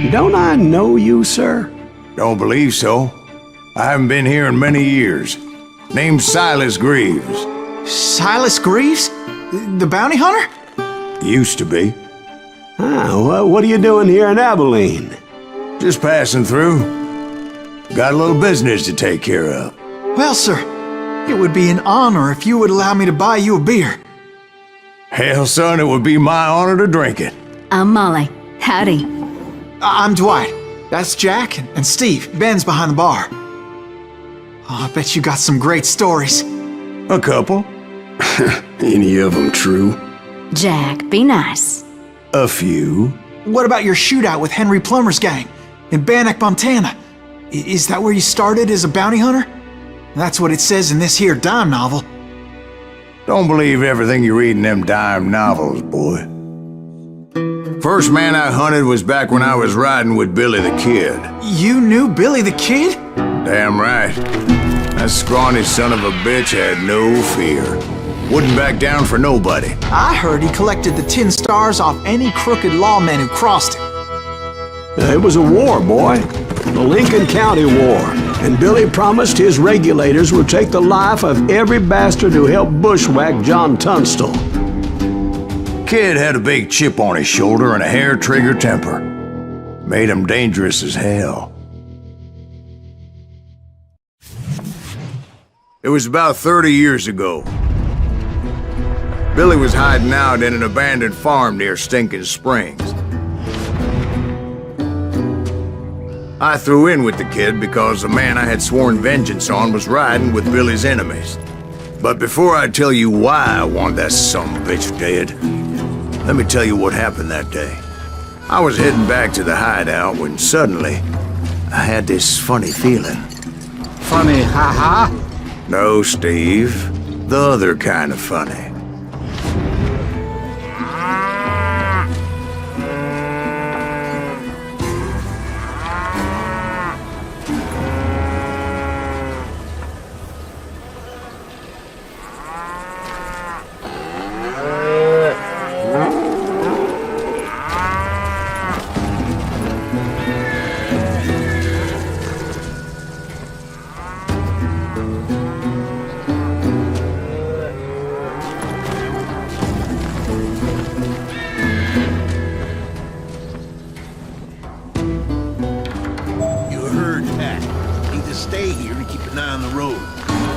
Don't I know you, sir? Don't believe so. I haven't been here in many years. Name's Silas Greaves. Silas Greaves? The bounty hunter? Used to be. Ah, what are you doing here in Abilene? Just passing through. Got a little business to take care of. Well, sir, it would be an honor if you would allow me to buy you a beer. Hell, son, it would be my honor to drink it. I'm Molly. Howdy. I'm Dwight. That's Jack and Steve. Ben's behind the bar. Oh, I bet you got some great stories. A couple. Any of them true? Jack, be nice. A few. What about your shootout with Henry Plummer's gang in Bannock, Montana? Is that where you started as a bounty hunter? That's what it says in this here dime novel. Don't believe everything you read in them dime novels, boy. First man I hunted was back when I was riding with Billy the Kid. You knew Billy the Kid? Damn right. That scrawny son of a bitch had no fear. Wouldn't back down for nobody. I heard he collected the 10 stars off any crooked lawman who crossed him. It was a war, boy. The Lincoln County War. And Billy promised his regulators would take the life of every bastard who helped bushwhack John Tunstall. Kid had a big chip on his shoulder and a hair-trigger temper. Made him dangerous as hell. It was about 30 years ago. Billy was hiding out in an abandoned farm near Stinking Springs. I threw in with the kid because the man I had sworn vengeance on was riding with Billy's enemies. But before I tell you why I want that sumbitch dead, let me tell you what happened that day. I was heading back to the hideout when suddenly I had this funny feeling. Funny, ha-ha? No, Steve. The other kind of funny. Stay here and keep an eye on the road.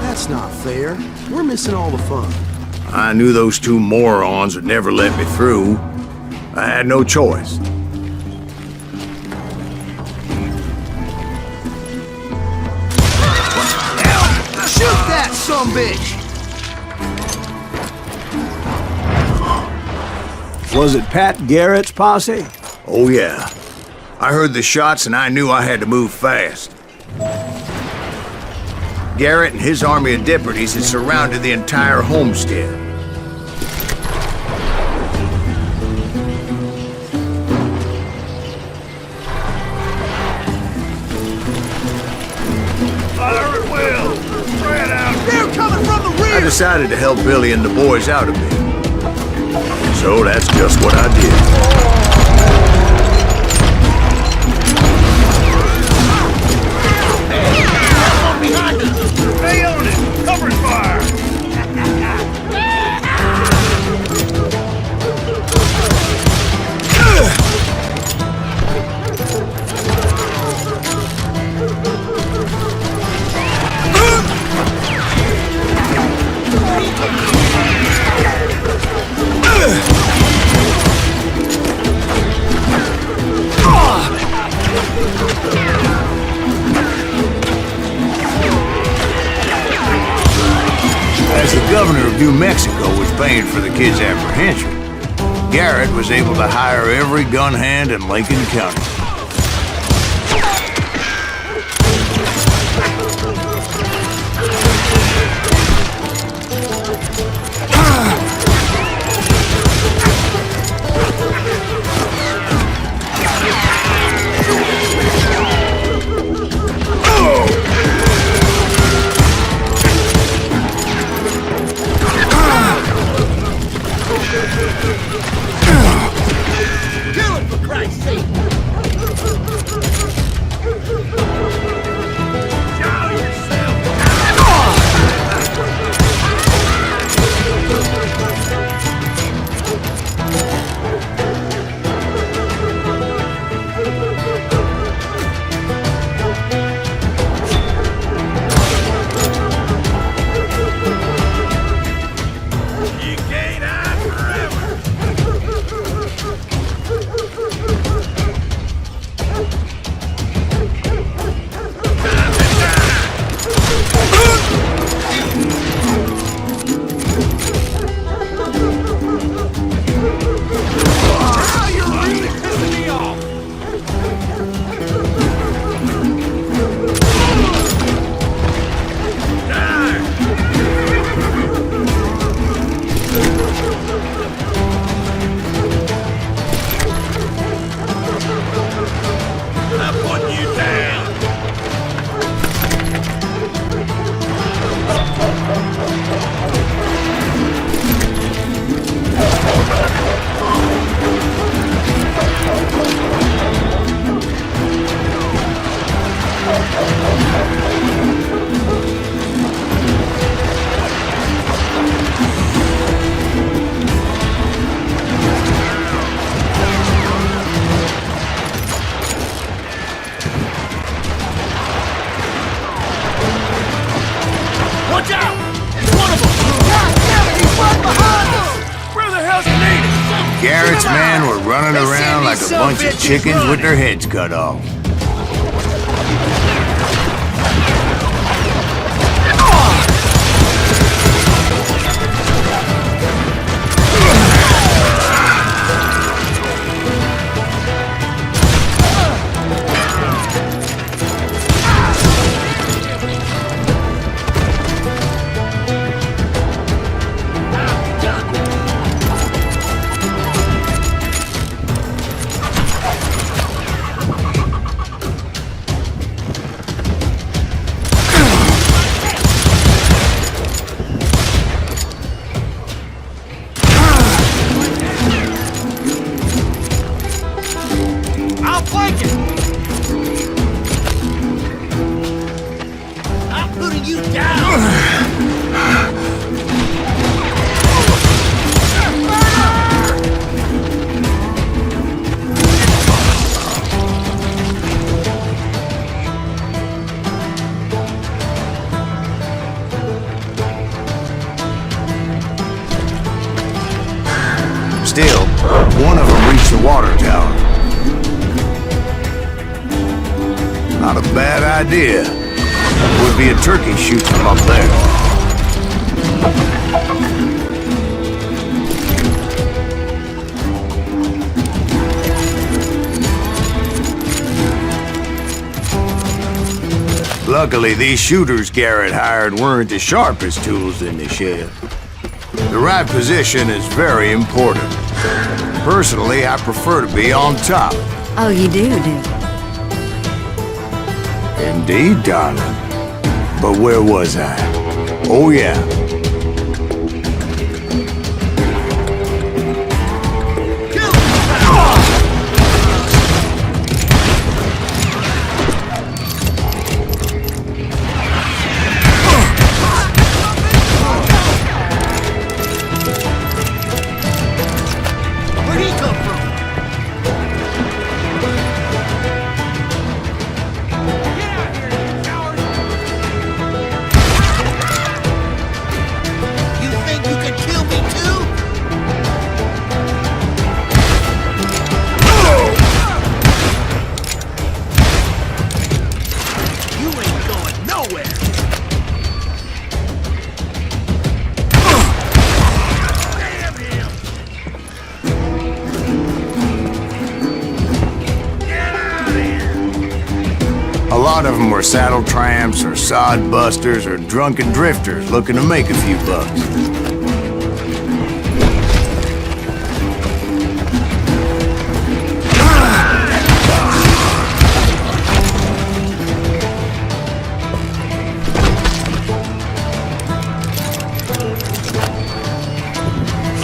That's not fair. We're missing all the fun. I knew those two morons would never let me through. I had no choice. Shoot that sumbitch! Was it Pat Garrett's posse? Oh yeah. I heard the shots and I knew I had to move fast. Garrett and his army of deputies had surrounded the entire homestead. Fire at will! Spread out! They're coming from the rear! I decided to help Billy and the boys out a bit. So that's just what I did. Behind us! Stay on it! Cover fire! As the governor of New Mexico was paying for the kid's apprehension, Garrett was able to hire every gun hand in Lincoln County. Kill him, for Christ's sake! running around like a bunch of chickens with their heads cut off. Still, one of them reached the water tower. Not a bad idea. Would be a turkey shoot from up there. Luckily, these shooters Garrett hired weren't the sharpest tools in the shed. The right position is very important. Personally, I prefer to be on top. Oh, you do? Indeed, darling. But where was I? Oh, yeah. A lot of them were saddle tramps or sod busters or drunken drifters looking to make a few bucks.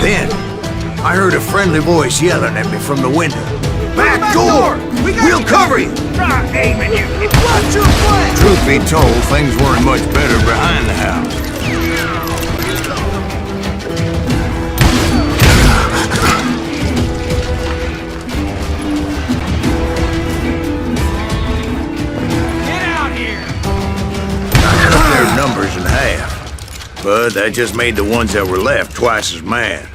Then, I heard a friendly voice yelling at me from the window. Back door! We'll cover you! Not aiming you! Watch your flank! Truth be told, things weren't much better behind the house. Get out here! I cut their numbers in half, but that just made the ones that were left twice as mad.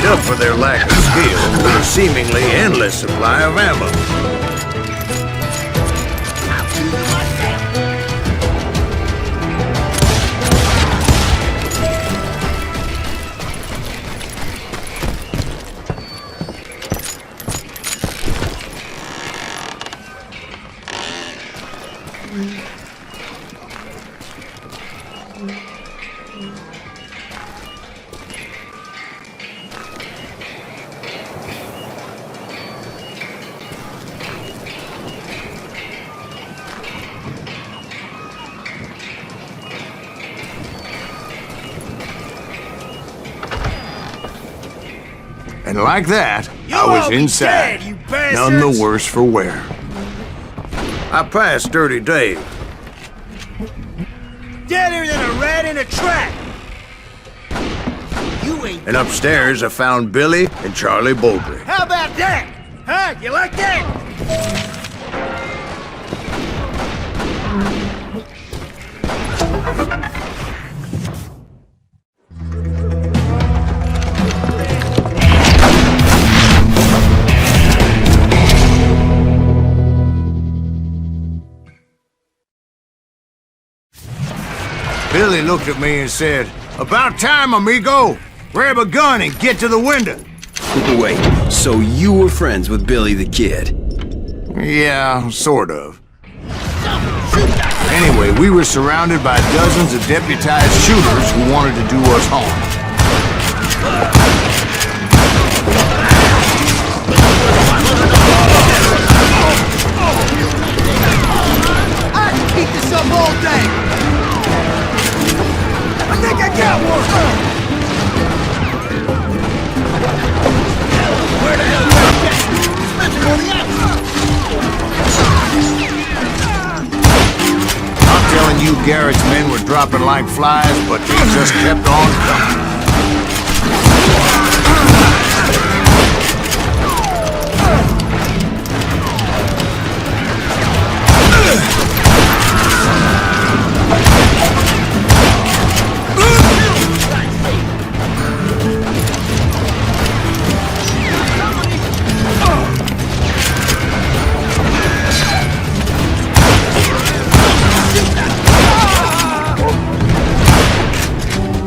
Up for their lack of skill with a seemingly endless supply of ammo. And like that, I all was be inside, dead, you none the bastards! worse for wear. I passed Dirty Dave. Deader than a rat in a trap! You ain't... And upstairs, I found Billy and Charlie Bowdre. How about that? Huh? You like that? Billy looked at me and said, "About time, amigo! Grab a gun and get to the window." Wait, so you were friends with Billy the Kid? Yeah, sort of. Anyway, we were surrounded by dozens of deputized shooters who wanted to do us harm. I can keep this up all day. I think I got one! Where the hell did I get? Spent on the outside! I'm telling you, Garrett's men were dropping like flies, but they just kept on coming.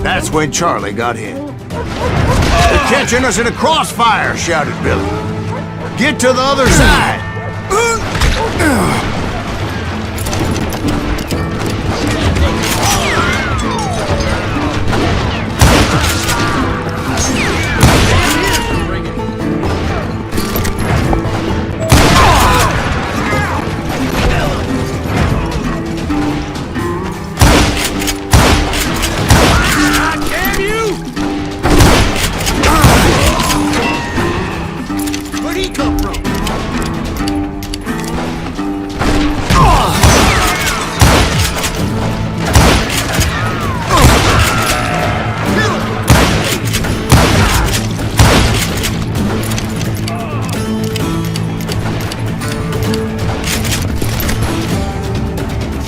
That's when Charlie got hit. "They're catching us in a crossfire," shouted Billy. "Get to the other side!" Where'd he come from?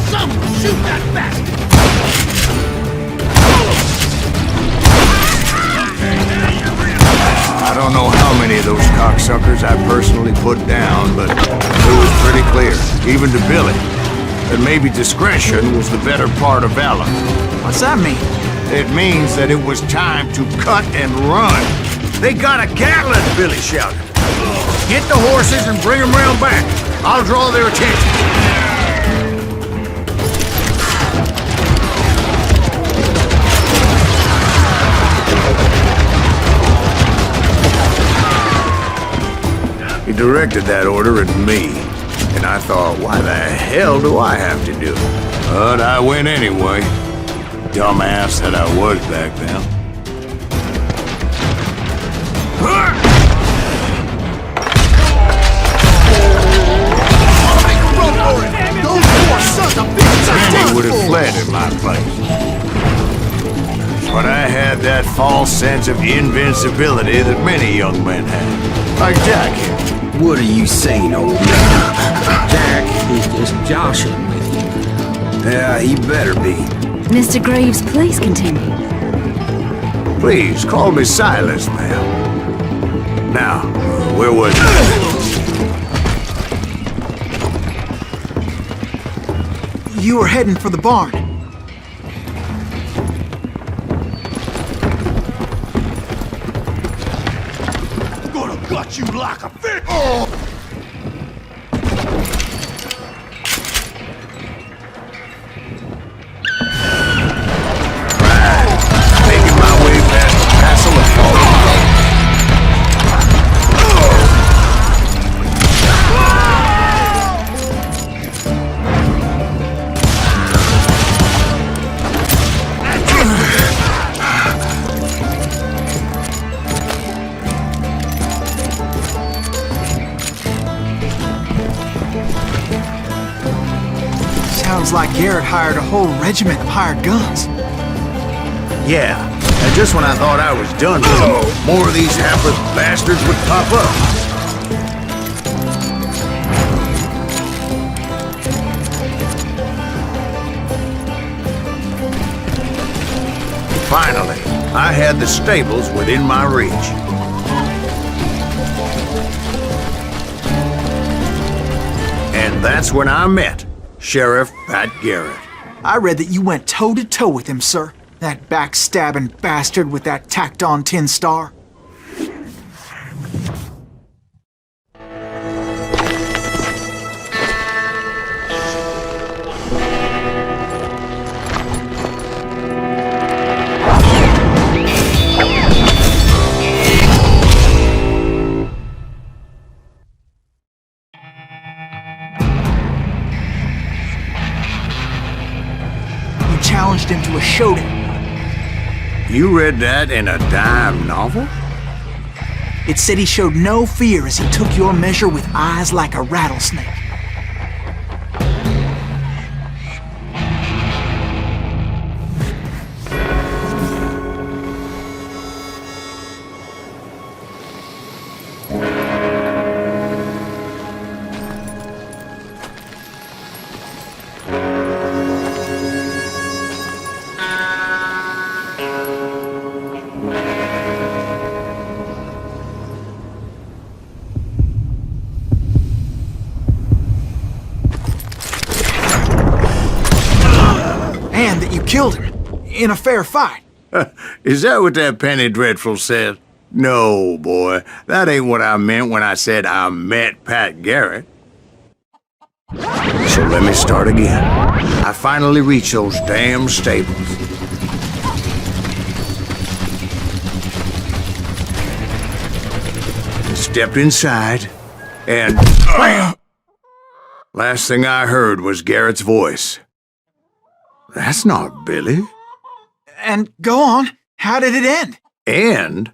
Someone shoot that bastard! I don't know how many of those cocksuckers I personally put down, but it was pretty clear, even to Billy, that maybe discretion was the better part of valor. What's that mean? It means that it was time to cut and run. "They got a Gatling!" Billy shouted. "Get the horses and bring them round back. I'll draw their attention." He directed that order at me, and I thought, why the hell do I have to do it? But I went anyway. Dumbass that I was back then. Those poor sons of bitches are Many done would have for. fled in my place. But I had that false sense of invincibility that many young men have. Like Jack here. What are you saying, old man? Jack, he's just joshing with you. Yeah, he better be. Mr. Greaves, please continue. Please, call me Silas, ma'am. Now, where was I? You were heading for the barn. Gonna gut you like a fish! Oh. Making my way past the castle and falling. like Garrett hired a whole regiment of hired guns. Yeah, and just when I thought I was done with them, more of these hapless bastards would pop up. Finally, I had the stables within my reach. And that's when I met Sheriff Pat Garrett. I read that you went toe-to-toe with him, sir. That backstabbing bastard with that tacked-on tin star. Challenged him to a showdown. You read that in a dime novel? It said he showed no fear as he took your measure with eyes like a rattlesnake. Killed him in a fair fight. Is that what that penny dreadful said? No, boy. That ain't what I meant when I said I met Pat Garrett. So let me start again. I finally reached those damn stables. Stepped inside, and last thing I heard was Garrett's voice. That's not Billy. And go on. How did it end? And,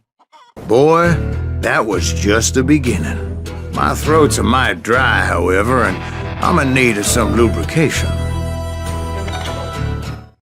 boy, that was just the beginning. My throat's a mite dry, however, and I'm in need of some lubrication.